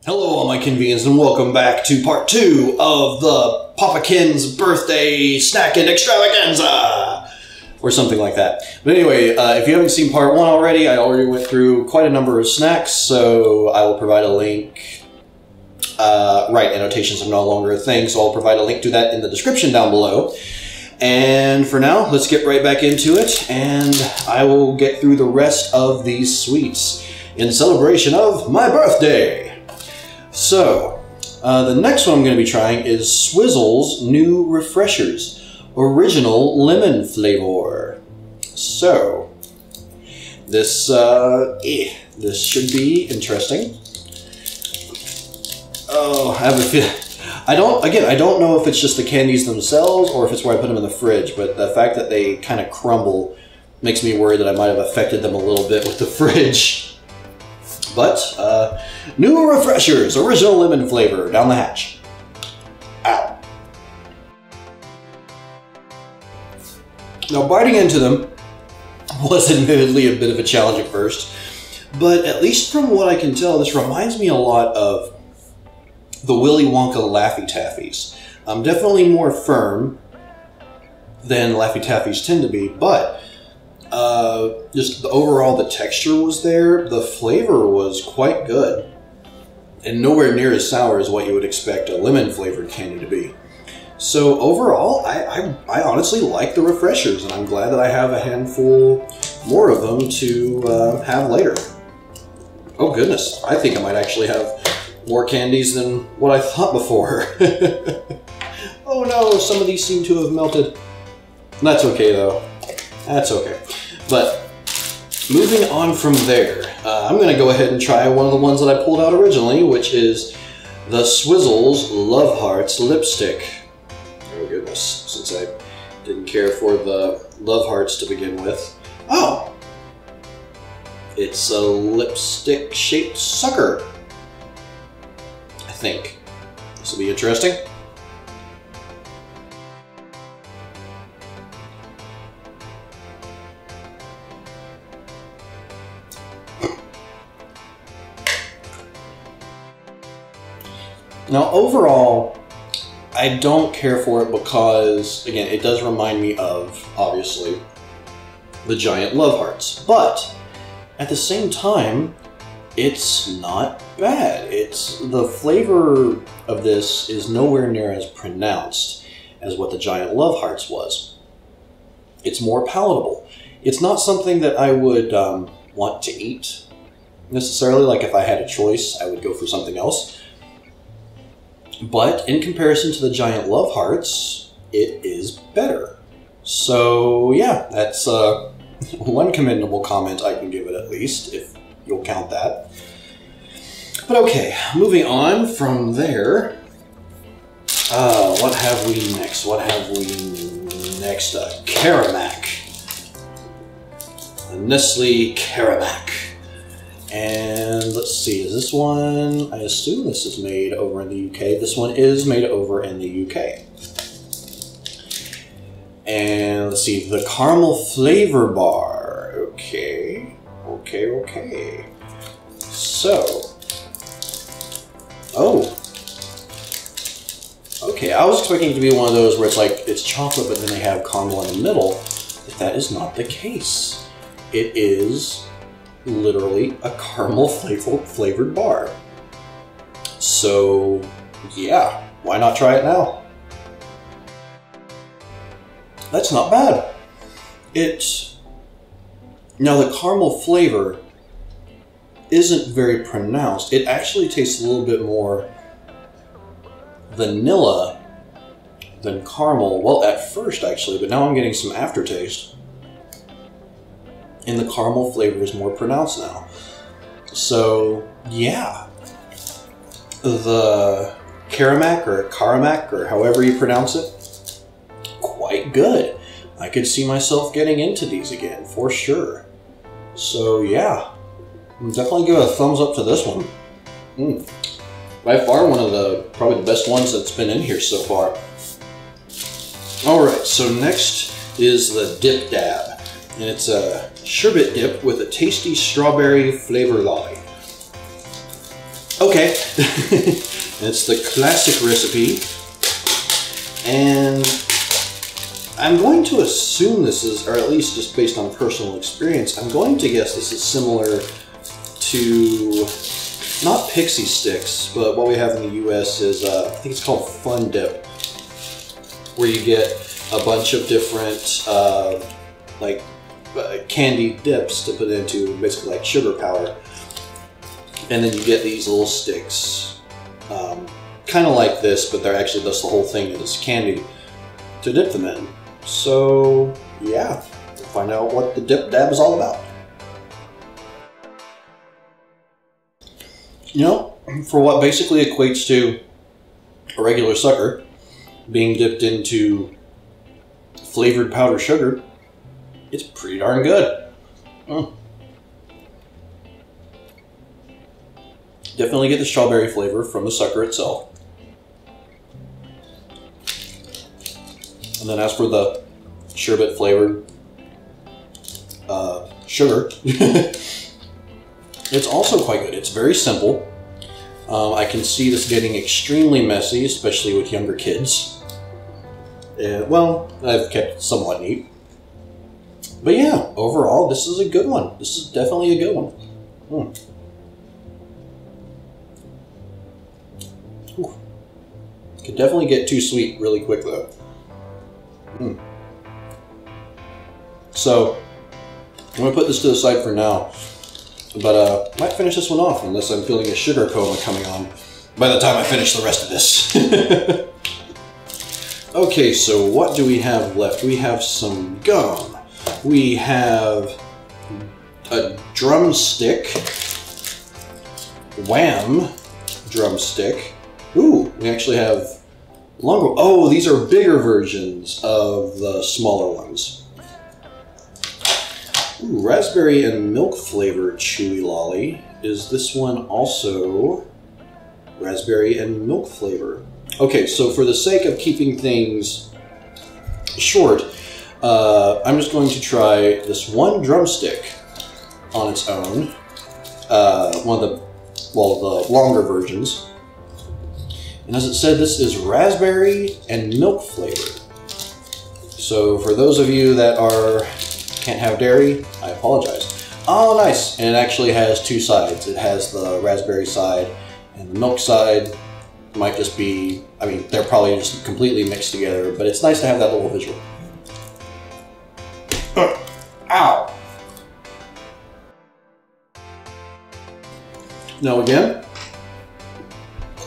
Hello, all my Kenvians, and welcome back to part 2 of the PapaKenn's birthday snack-KENN extravaganza, or something like that. But anyway, if you haven't seen part 1 already, I already went through quite a number of snacks, so I will provide a link. Right, annotations are no longer a thing, so I'll provide a link to that in the description down below. And for now, let's get right back into it, and I will get through the rest of these sweets in celebration of my birthday. So, the next one I'm going to be trying is Swizzle's New Refreshers, Original Lemon Flavor. So, this should be interesting. Oh, I have a feeling. I don't know if it's just the candies themselves or if it's where I put them in the fridge, but the fact that they kind of crumble makes me worry that I might have affected them a little bit with the fridge. But, New Refreshers, Original Lemon Flavor, down the hatch. Ow. Now, biting into them was admittedly a bit of a challenge at first, but at least from what I can tell, this reminds me a lot of the Willy Wonka Laffy Taffies. Definitely more firm than Laffy Taffies tend to be, but just overall the texture was there, the flavor was quite good, and nowhere near as sour as what you would expect a lemon flavored candy to be. So overall, I honestly like the refreshers, and I'm glad that I have a handful more of them to have later. Oh goodness, I think I might actually have more candies than what I thought before. Oh no, some of these seem to have melted. That's okay though, that's okay. But moving on from there, I'm going to go ahead and try one of the ones that I pulled out originally, which is the Swizzle's Love Hearts Lipstick. Oh goodness, since I didn't care for the Love Hearts to begin with. Oh! It's a lipstick-shaped sucker, I think. This will be interesting. Now, overall, I don't care for it because, again, it does remind me of, obviously, the giant Love Hearts. But, at the same time, it's not bad. The flavor of this is nowhere near as pronounced as what the giant Love Hearts was. It's more palatable. It's not something that I would want to eat, necessarily. Like, if I had a choice, I would go for something else. But in comparison to the giant Love Hearts, it is better. So yeah, that's one commendable comment I can give it, at least, if you'll count that. But okay, moving on from there. What have we next? What have we next? Caramac. The Nestle Caramac. And let's see, is this one, I assume this is made over in the UK. This one is made over in the UK. And let's see, the Caramel Flavor Bar. Okay, okay. So, oh. Okay, I was expecting it to be one of those where it's like, it's chocolate, but then they have caramel in the middle. But that is not the case. It is literally a caramel flavored bar. So yeah, why not try it now? That's not bad. Now the caramel flavor isn't very pronounced. It actually tastes a little bit more vanilla than caramel. Well, at first actually, but now I'm getting some aftertaste. And the caramel flavor is more pronounced now. So, yeah. The Caramac or however you pronounce it, quite good. I could see myself getting into these again, for sure. So, yeah. I'm definitely give a thumbs up to this one. By far one of probably the best ones that's been in here so far. Alright, so next is the Dip Dab. And it's a sherbet dip with a tasty strawberry flavor lolly. Okay, it's the classic recipe, and I'm going to assume this is, or at least just based on personal experience, I'm going to guess this is similar to, not pixie sticks, but what we have in the US is, I think it's called Fun Dip, where you get a bunch of different, candy dips to put into, basically like sugar powder. And then you get these little sticks, kind of like this, but they're actually just the whole thing is candy to dip them in. So yeah, we'll find out what the dip dab is all about. You know, for what basically equates to a regular sucker being dipped into flavored powdered sugar, it's pretty darn good. Definitely get the strawberry flavor from the sucker itself. And then as for the sherbet flavored sugar, it's also quite good. It's very simple. I can see this getting extremely messy, especially with younger kids. Well, I've kept it somewhat neat. But yeah, overall, this is a good one. This is definitely a good one. Could definitely get too sweet really quick though. So I'm gonna put this to the side for now, but might finish this one off unless I'm feeling a sugar coma coming on by the time I finish the rest of this. Okay, so what do we have left? We have some gum. We have a drumstick, Wham drumstick. Ooh, we actually have longer. Oh, these are bigger versions of the smaller ones. Ooh, raspberry and milk flavored chewy lolly. Is this one also raspberry and milk flavor? Okay, so for the sake of keeping things short, I'm just going to try this one drumstick on its own. One of the longer versions. And as it said, this is raspberry and milk flavored. So for those of you that can't have dairy, I apologize. Oh, nice. And it actually has two sides. It has the raspberry side and the milk side. Might just be, I mean, they're probably just completely mixed together, but it's nice to have that little visual. Ow! Now again,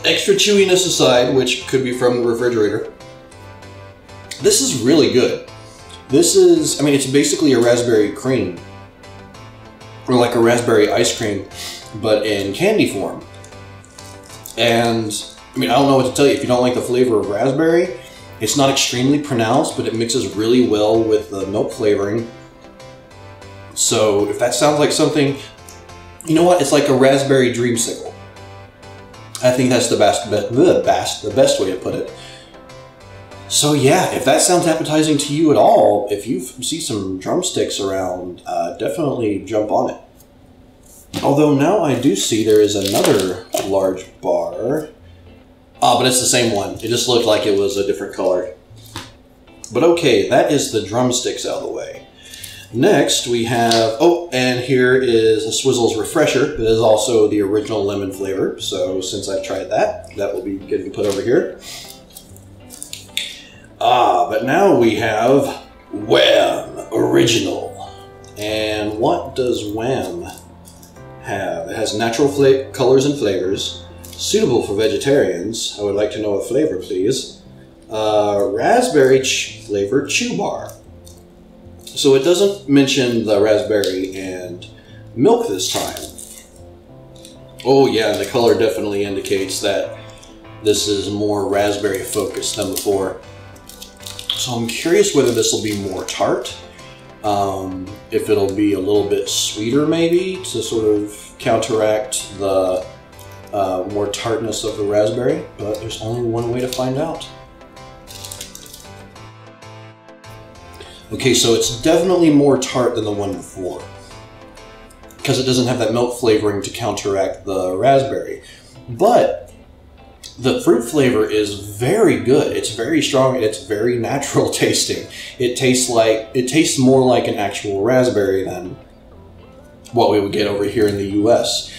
extra chewiness aside, which could be from the refrigerator, this is really good. This is, I mean, it's basically a raspberry cream, or like a raspberry ice cream, but in candy form. And I mean, I don't know what to tell you. If you don't like the flavor of raspberry, it's not extremely pronounced, but it mixes really well with the milk flavoring. So if that sounds like something, you know what? It's like a raspberry dreamsicle. I think that's the best way to put it. So yeah, if that sounds appetizing to you at all, if you see some drumsticks around, definitely jump on it. Although now I do see there is another large bar. Ah, but it's the same one. It just looked like it was a different color. But okay, that is the drumsticks out of the way. Next we have, oh, and here is a Swizzles Refresher. That is also the original lemon flavor. So since I've tried that, that will be getting put over here. Ah, but now we have Wham Original. And what does Wham have? It has natural colors and flavors, suitable for vegetarians. I would like to know a flavor, please. Raspberry flavored chew bar. So it doesn't mention the raspberry and milk this time. Oh yeah, the color definitely indicates that this is more raspberry focused than before. So I'm curious whether this will be more tart, if it'll be a little bit sweeter maybe to sort of counteract the more tartness of the raspberry, but there's only one way to find out. Okay, so it's definitely more tart than the one before, because it doesn't have that milk flavoring to counteract the raspberry. But the fruit flavor is very good. It's very strong and it's very natural tasting. It tastes more like an actual raspberry than what we would get over here in the US.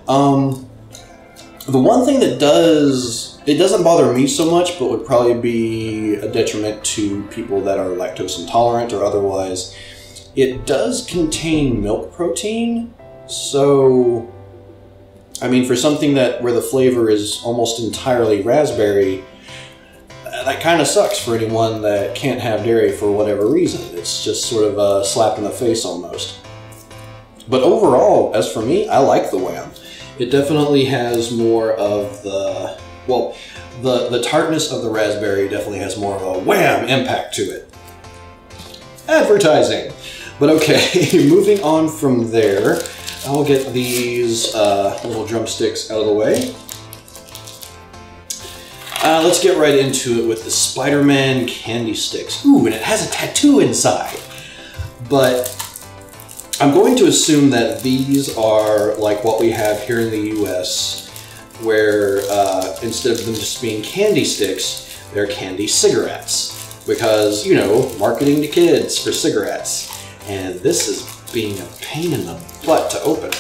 The one thing that doesn't bother me so much, but would probably be a detriment to people that are lactose intolerant or otherwise, it does contain milk protein. So, I mean, for something where the flavor is almost entirely raspberry, that kind of sucks for anyone that can't have dairy for whatever reason. It's just sort of a slap in the face almost. But overall, as for me, I like the Wham. It definitely has more of the, well, the tartness of the raspberry definitely has more of a Wham impact to it. Advertising. But okay, moving on from there, I'll get these little drumsticks out of the way. Let's get right into it with the Spider-Man candy sticks. Ooh, and it has a tattoo inside. But I'm going to assume that these are like what we have here in the US, where instead of them just being candy sticks, they're candy cigarettes. Because, you know, marketing to kids for cigarettes. And this is being a pain in the butt to open.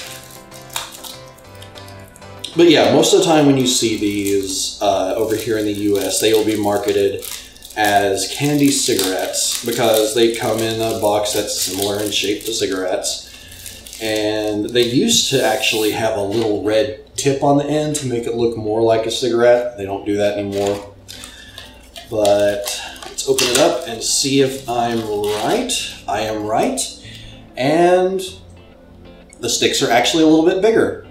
But yeah, most of the time when you see these over here in the US, they will be marketed as candy cigarettes because they come in a box that's similar in shape to cigarettes. And they used to actually have a little red tip on the end to make it look more like a cigarette. They don't do that anymore. But let's open it up and see if I'm right. I am right. And the sticks are actually a little bit bigger.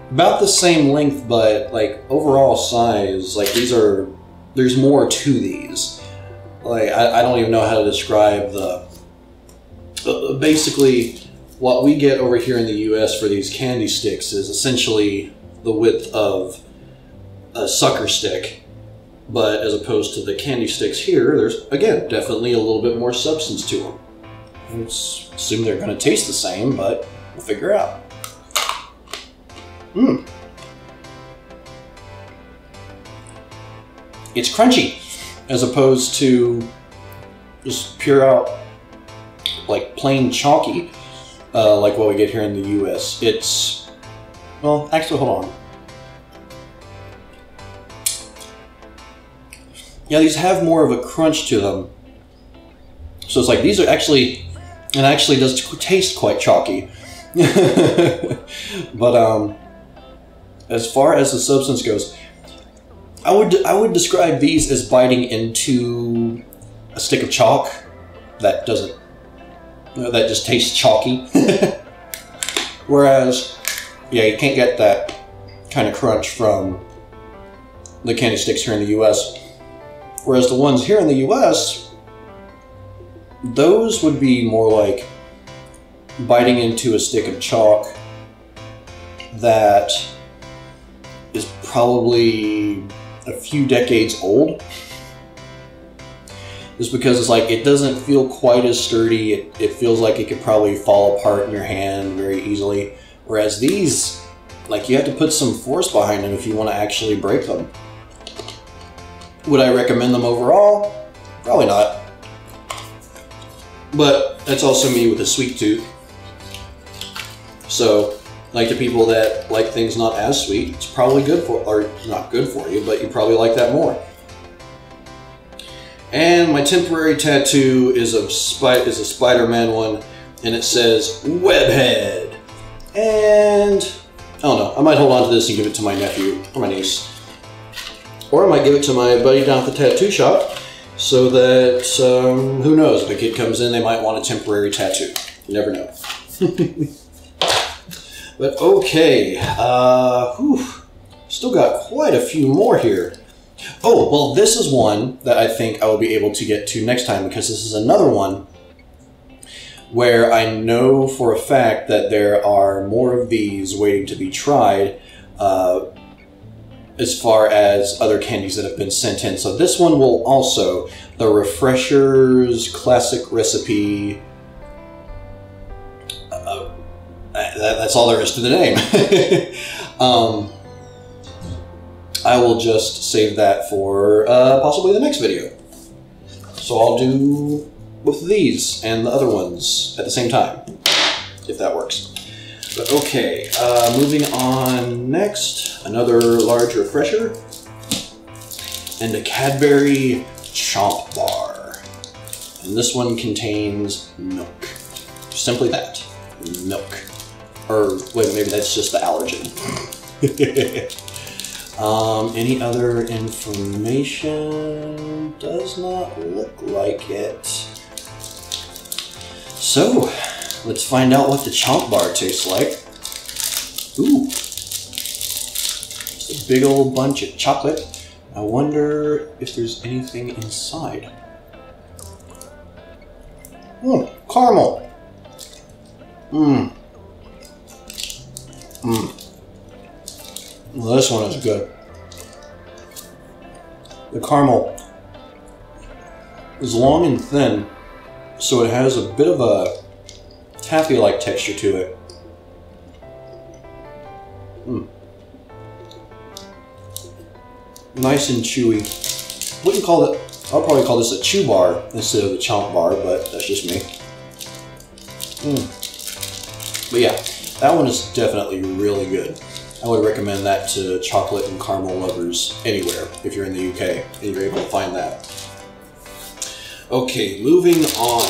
About the same length, but like overall size, like there's more to these. Like I don't even know how to describe basically what we get over here in the US for these candy sticks is essentially the width of a sucker stick. But as opposed to the candy sticks here, there's, again, definitely a little bit more substance to them. I assume they're going to taste the same, but we'll figure out. It's crunchy, as opposed to just pure out, like plain chalky, like what we get here in the US. It's, well, actually, hold on. Yeah, these have more of a crunch to them. So it's like these are actually, it actually does taste quite chalky. But as far as the substance goes, I would describe these as biting into a stick of chalk that doesn't, that just tastes chalky. Whereas, yeah, you can't get that kind of crunch from the candy sticks here in the US. Whereas the ones here in the US, those would be more like biting into a stick of chalk that is probably a few decades old. Just because it's like, it doesn't feel quite as sturdy. It feels like it could probably fall apart in your hand very easily. Whereas these, like, you have to put some force behind them if you want to actually break them. Would I recommend them overall? Probably not. But that's also me with a sweet tooth. So, like the people that like things not as sweet, it's probably good for, or not good for you, but you probably like that more. And my temporary tattoo is a Spider-Man one, and it says Webhead. And I don't know, I might hold on to this and give it to my nephew or my niece. Or I might give it to my buddy down at the tattoo shop, so that, who knows, if a kid comes in, they might want a temporary tattoo. You never know. But okay, still got quite a few more here. Oh, well, this is one that I think I will be able to get to next time, because this is another one where I know for a fact that there are more of these waiting to be tried, as far as other candies that have been sent in. So this one will also, the Refreshers Classic Recipe. that's all there is to the name. I will just save that for possibly the next video. So I'll do both of these and the other ones at the same time, if that works. But okay, moving on next, another large refresher, and a Cadbury Chomp Bar. And this one contains milk. Simply that, milk. Or wait, maybe that's just the allergen. Any other information? Does not look like it. So, let's find out what the Chomp Bar tastes like. Ooh. It's a big old bunch of chocolate. I wonder if there's anything inside. Caramel. Well, this one is good. The caramel is long and thin, so it has a bit of a taffy-like texture to it. Nice and chewy. Wouldn't call it, I'll probably call this a chew bar instead of a chomp bar, but that's just me. But yeah, that one is definitely really good. I would recommend that to chocolate and caramel lovers anywhere if you're in the UK and you're able to find that. Okay, moving on.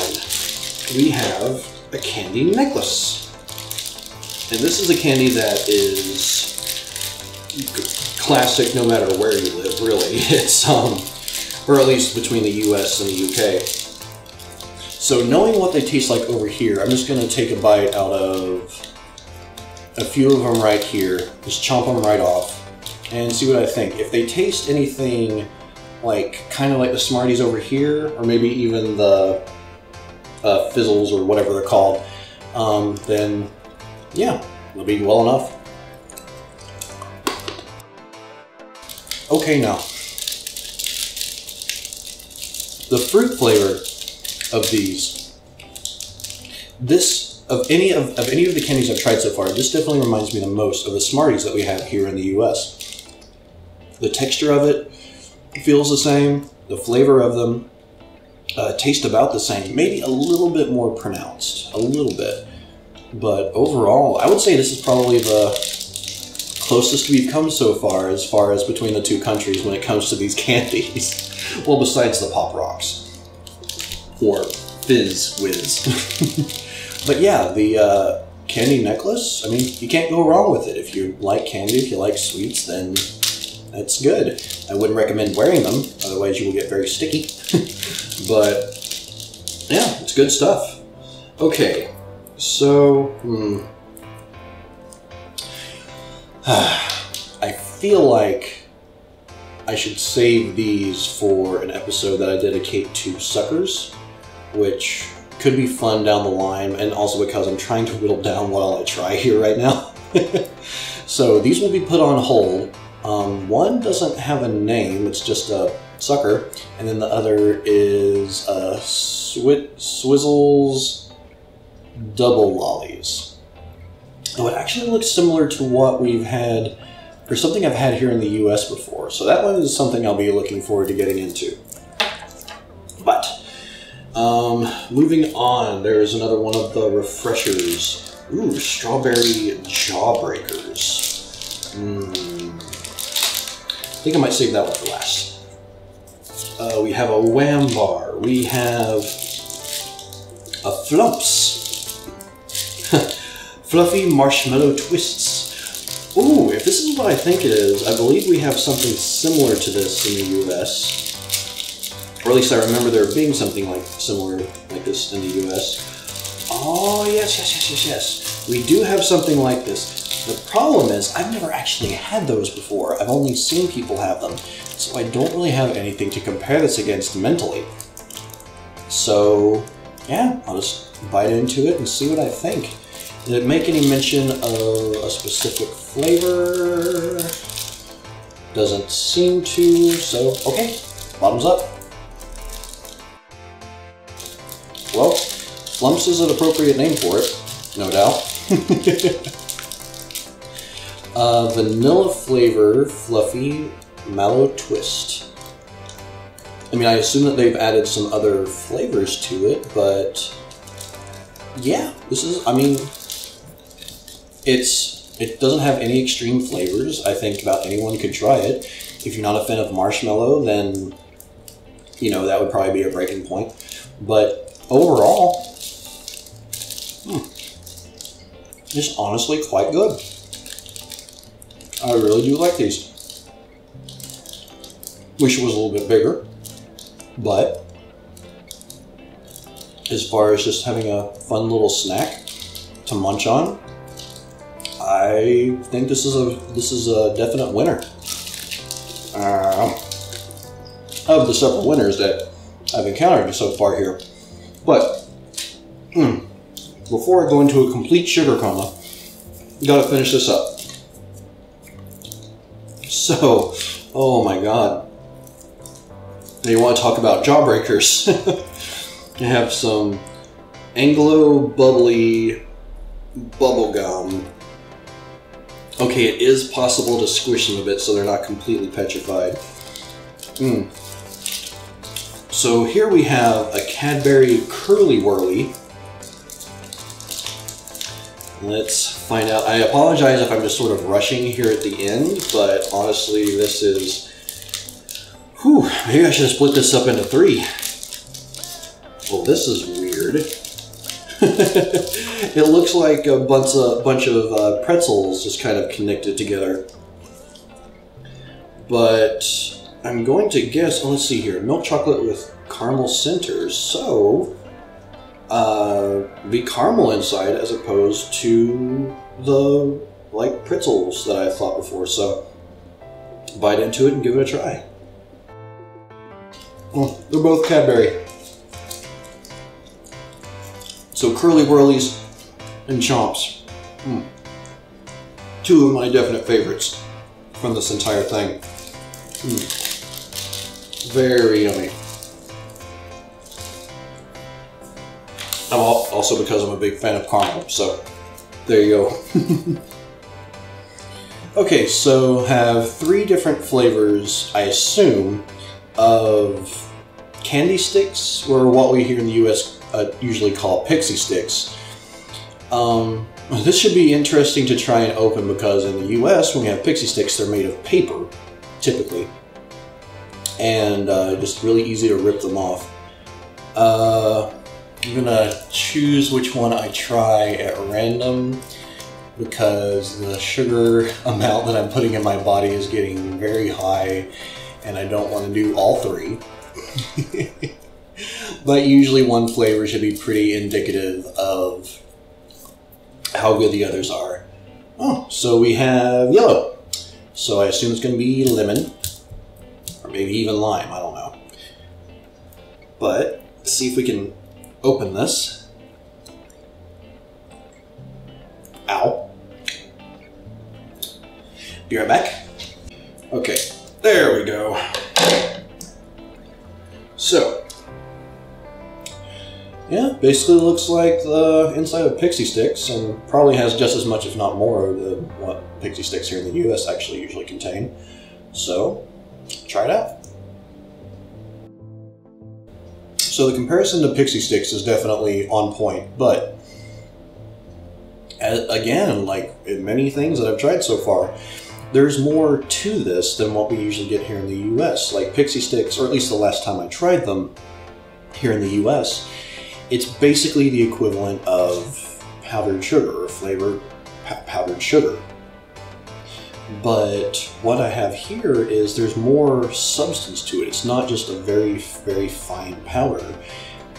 We have a candy necklace. And this is a candy that is classic no matter where you live, really. It's, or at least between the US and the UK. So knowing what they taste like over here, I'm just going to take a bite out of a few of them right here, just chomp them right off, and see what I think. If they taste anything like, kind of like the Smarties over here, or maybe even the Fizzles or whatever they're called, then yeah, it'll be well enough. Okay, now, the fruit flavor of these, of any of the candies I've tried so far, this definitely reminds me the most of the Smarties that we have here in the US. The texture of it feels the same, the flavor of them taste about the same, maybe a little bit more pronounced, a little bit. But overall, I would say this is probably the closest we've come so far as between the two countries when it comes to these candies. Well, besides the Pop Rocks. Or Fizz Whiz. But yeah, the candy necklace, I mean, you can't go wrong with it. If you like candy, if you like sweets, then that's good. I wouldn't recommend wearing them, otherwise you will get very sticky. But yeah, it's good stuff. Okay, so I feel like I should save these for an episode that I dedicate to suckers, which could be fun down the line, and also because I'm trying to whittle down what all I try here right now. So these will be put on hold. One doesn't have a name, it's just a sucker, and then the other is Swizzles Double Lollies. Oh, it actually looks similar to what we've had, or something I've had here in the US before, so that one is something I'll be looking forward to getting into. But moving on, there's another one of the refreshers. Ooh, strawberry Jawbreakers. I think I might save that one for last. We have a Wham Bar. We have a Flumps. Fluffy Marshmallow Twists. Ooh, if this is what I think it is, I believe we have something similar to this in the US. Or at least I remember there being something similar like this in the US. Oh, yes. We do have something like this. The problem is, I've never actually had those before. I've only seen people have them. So I don't really have anything to compare this against mentally. So, yeah, I'll just bite into it and see what I think. Did it make any mention of a specific flavor? Doesn't seem to, so okay, bottoms up. Well, Flumps is an appropriate name for it, no doubt. Vanilla flavor, fluffy mallow twist. I mean, I assume that they've added some other flavors to it, but yeah, this is, I mean, it doesn't have any extreme flavors. I think about anyone could try it. If you're not a fan of marshmallow, then, you know, that would probably be a breaking point. But overall, it's honestly quite good. I really do like these. Wish it was a little bit bigger, but as far as just having a fun little snack to munch on, I think this is a definite winner. Of the several winners that I've encountered so far here. But before I go into a complete sugar coma, gotta finish this up. So, oh my god. Now you want to talk about Jawbreakers. I have some Anglo bubbly bubble gum. Okay, it is possible to squish them a bit so they're not completely petrified. So here we have a Cadbury Curly Whirly. Let's find out. I apologize if I'm just sort of rushing here at the end, but honestly, this is... Whew, maybe I should have split this up into 3. Well, this is weird. It looks like a bunch of pretzels just kind of connected together. But I'm going to guess, oh, let's see here, milk chocolate with caramel centers. So, the caramel inside as opposed to the, like, pretzels that I thought before. So, bite into it and give it a try. Well, they're both Cadbury. So Curly Whirlies and Chomps. Two of my definite favorites from this entire thing. Very yummy. Also because I'm a big fan of caramel, so there you go. Okay, so have 3 different flavors, I assume, of candy sticks, or what we here in the US usually call pixie sticks. This should be interesting to try and open because in the US, when we have pixie sticks, they're made of paper, typically. And just really easy to rip them off. I'm gonna choose which one I try at random because the sugar amount that I'm putting in my body is getting very high and I don't want to do all 3. But usually one flavor should be pretty indicative of how good the others are. Oh, so we have yellow. So I assume it's going to be lemon. Or maybe even lime, I don't know. But, let's see if we can open this. Ow. Be right back. Okay, there we go. So, yeah, basically looks like the inside of pixie sticks and probably has just as much, if not more, than what pixie sticks here in the US actually usually contain. So, try it out. So the comparison to pixie sticks is definitely on point, but again, like in many things that I've tried so far, there's more to this than what we usually get here in the US. Like pixie sticks, or at least the last time I tried them here in the US, it's basically the equivalent of powdered sugar or flavored powdered sugar. But what I have here is there's more substance to it. It's not just a very, very fine powder.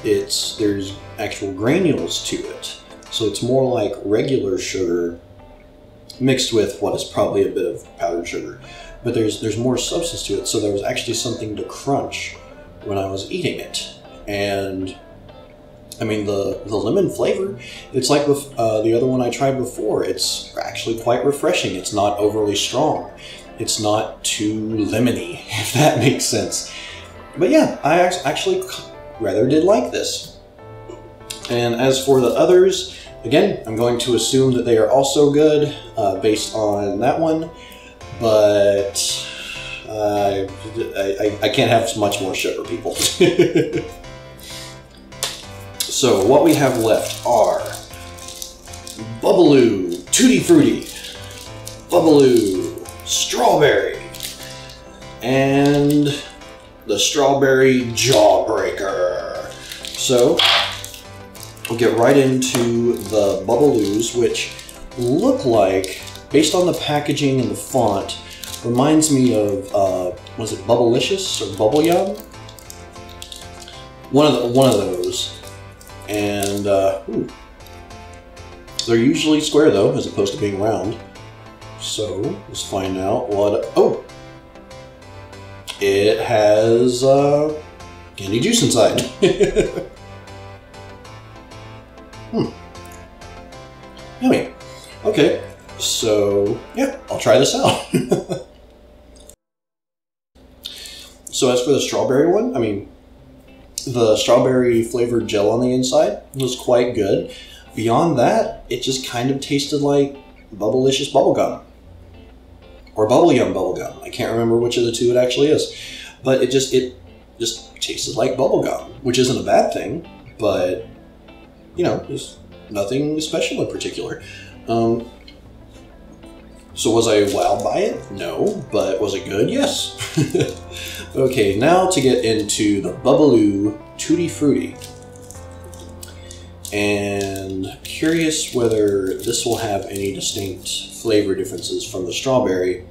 There's actual granules to it. So it's more like regular sugar mixed with what is probably a bit of powdered sugar. But there's more substance to it. So there was actually something to crunch when I was eating it. And I mean, the lemon flavor, it's like with the other one I tried before. It's actually quite refreshing. It's not overly strong. It's not too lemony, if that makes sense. But yeah, I actually rather did like this. And as for the others, Again, I'm going to assume that they are also good based on that one, but I can't have much more sugar, people. So what we have left are Bubbaloo Tutti Frutti, Bubbaloo Strawberry, and the Strawberry Jawbreaker. So we'll get right into the Bubbaloos, which look like, based on the packaging and the font, reminds me of was it Bubblicious or Bubble Yum? One of those. And ooh. They're usually square though, as opposed to being round. So let's find out what. Oh, it has candy juice inside. Yummy. Okay, so yeah, I'll try this out. So as for the strawberry one, I mean, the strawberry flavored gel on the inside was quite good. Beyond that, it just kind of tasted like Bubblicious bubblegum. Or Bubble Yum bubblegum. I can't remember which of the two it actually is. But it just tasted like bubblegum, which isn't a bad thing, but, you know, there's nothing special in particular. So was I wowed by it? No. But was it good? Yes. Okay, now to get into the Bubbaloo Tutti Frutti. And curious whether this will have any distinct flavor differences from the strawberry.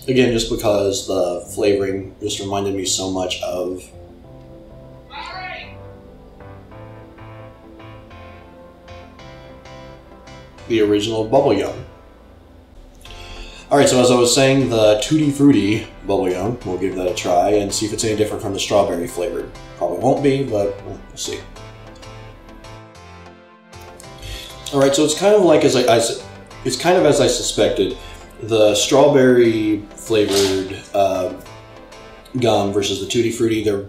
Again, just because the flavoring just reminded me so much of the original Bubble Yum. Alright, so as I was saying, the Tutti Frutti Bubble Yum, we'll give that a try and see if it's any different from the strawberry flavored. Probably won't be, but we'll see. Alright, so it's kind of like as I suspected. The strawberry flavored gum versus the Tutti Frutti, they're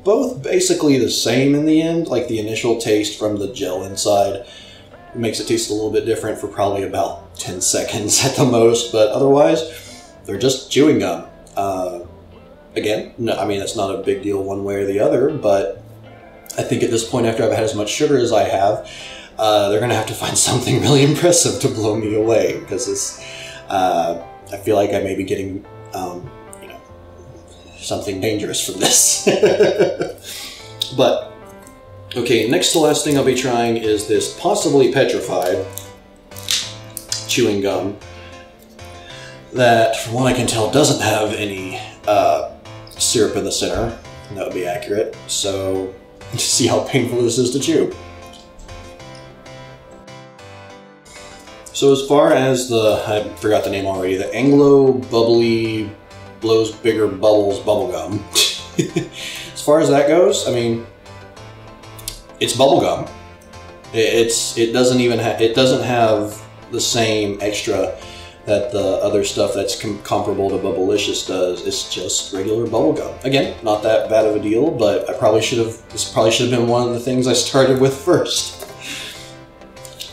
both basically the same in the end. Like the initial taste from the gel inside makes it taste a little bit different for probably about 10 seconds at the most, but otherwise they're just chewing gum. Again, no, I mean, that's not a big deal one way or the other, but I think at this point, after I've had as much sugar as I have, they're gonna have to find something really impressive to blow me away, because it's, I feel like I may be getting, you know, something dangerous from this. But okay, next to last thing I'll be trying is this possibly petrified chewing gum that, from what I can tell, doesn't have any syrup in the center. That would be accurate. So, see how painful this is to chew. So as far as the, I forgot the name already, the Anglo Bubbly Blows Bigger Bubbles Bubblegum. As far as that goes, I mean, it's bubblegum. It doesn't have the same extra that the other stuff that's comparable to Bubblicious does. It's just regular bubblegum. Again, not that bad of a deal, but this probably should have been one of the things I started with first.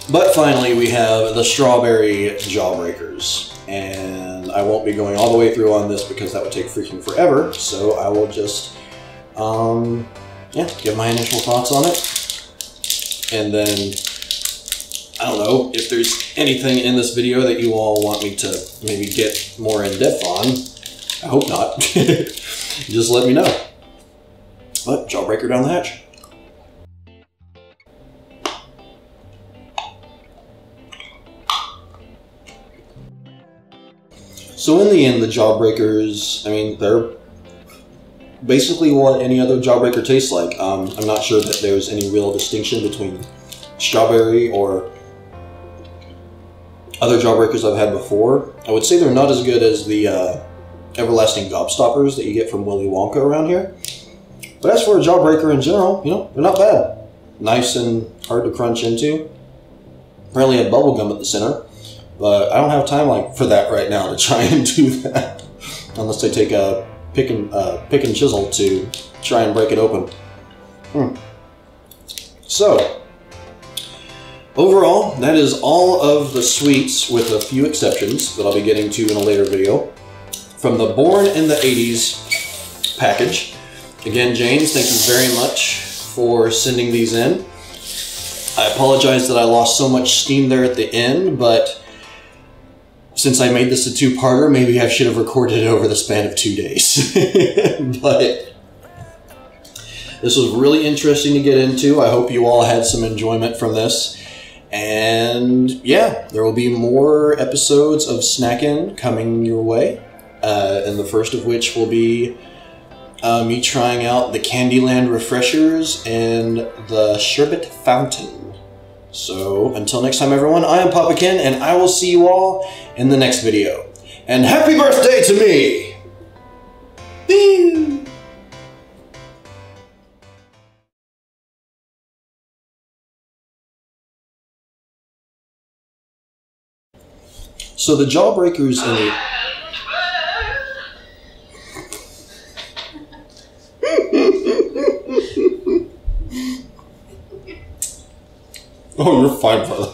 But finally, we have the Strawberry Jawbreakers. And I won't be going all the way through on this because that would take freaking forever. So I will just, yeah, give my initial thoughts on it. And then, I don't know, if there's anything in this video that you all want me to maybe get more in depth on, I hope not, just let me know. But, Jawbreaker down the hatch. So in the end, the Jawbreakers, I mean, they're basically what any other Jawbreaker tastes like. I'm not sure that there's any real distinction between strawberry or other Jawbreakers I've had before. I would say they're not as good as the everlasting gobstoppers that you get from Willy Wonka around here. But as for a Jawbreaker in general, you know, they're not bad. Nice and hard to crunch into. Apparently have bubble gum at the center, but I don't have time for that right now to try and do that. Unless I take a pick and chisel to try and break it open. So, Overall, that is all of the sweets, with a few exceptions that I'll be getting to in a later video, from the Born in the 80s package. Again, James, thank you very much for sending these in. I apologize that I lost so much steam there at the end, but since I made this a two-parter, maybe I should have recorded it over the span of 2 days. But this was really interesting to get into. I hope you all had some enjoyment from this. And yeah, there will be more episodes of Snack-KENN coming your way. And the first of which will be me trying out the Candyland Refreshers and the Sherbet Fountain. So until next time, everyone, I am PapaKenn, and I will see you all in the next video. And happy birthday to me! Woo! So the Jawbreakers and the... Oh, you're fine, brother.